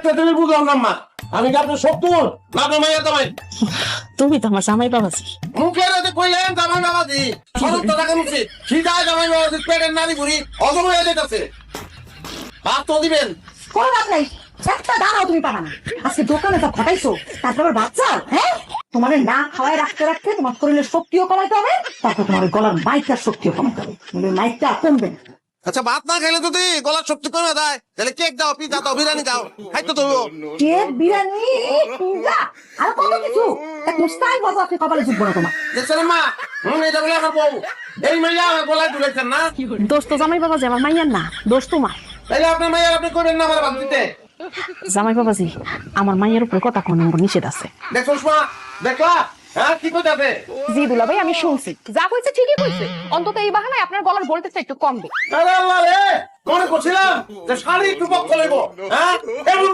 একটা তুমি বুঝলাম না মা, আমি কি আপনার শত্রুর না আপনার মাইয়া জামাই? তুমি তো আমার জামাই বাবাজি। মুখের ওতে কইলেন জামাই বাবাজি, সরব তো রাখেন উচিত। সিধা জামাই বাবাজির পেটের নারী বুড়ি অজম হয়ে যেতেছে। ভাত তো দিবেন। কোনো লাভ নাই, একটা দাঁড়াও তুমি পাবা না। আজকে দোকানে যা ঘটাইছো তারপর আবার বাচ্চা, হ্যাঁ? তোমার না খাওয়ায় রাখতে রাখতে তোমার শরীরের শক্তিও কমাইতে হবে, তারপর তোমার গলার মাইকটার শক্তিও কমাইতে হবে। মাইকটা কমবে না। আচ্ছা ভাত না খেলে যদি গলার শক্তি কমে যায় তাহলে কেক দাও, পিজা দাও, বিরিয়ানি দাও, খাইতে তো হইবো। কেক, বিরিয়ানি, পিৎজা আর কত কিছু, এক মুস্তাই বাবা আপনি কপালে জুটবো না তোমার। দেখছেন মা, এটা বলে আমার বউ, এই মাইয়া আমার গলায় তুলেছেন না? দোষ তো জামাই বাবাজি, আমার মাইয়ার না, দোষ তোমার। তাইলে আপনার মাইয়া আপনি করবেন না আমার ভাত দিতে। জামাই বাবাজি, আমার মাইয়ের উপরে কথা কোন নিষেধ আছে। দেখছোস মা, দেখলা? হ্যাঁ কি কইতাছে? জি দুলাভাই, আমি শুনছি যা কইছে ঠিকই কইছে। অন্তত এই বাহানায় আপনার গলার ভোল্টেজটা একটু কমবে। আরে আল্লাহ রে, মনে করছিলাম যে শাড়ি একটু পক্ষ লইব। হ্যাঁ এমন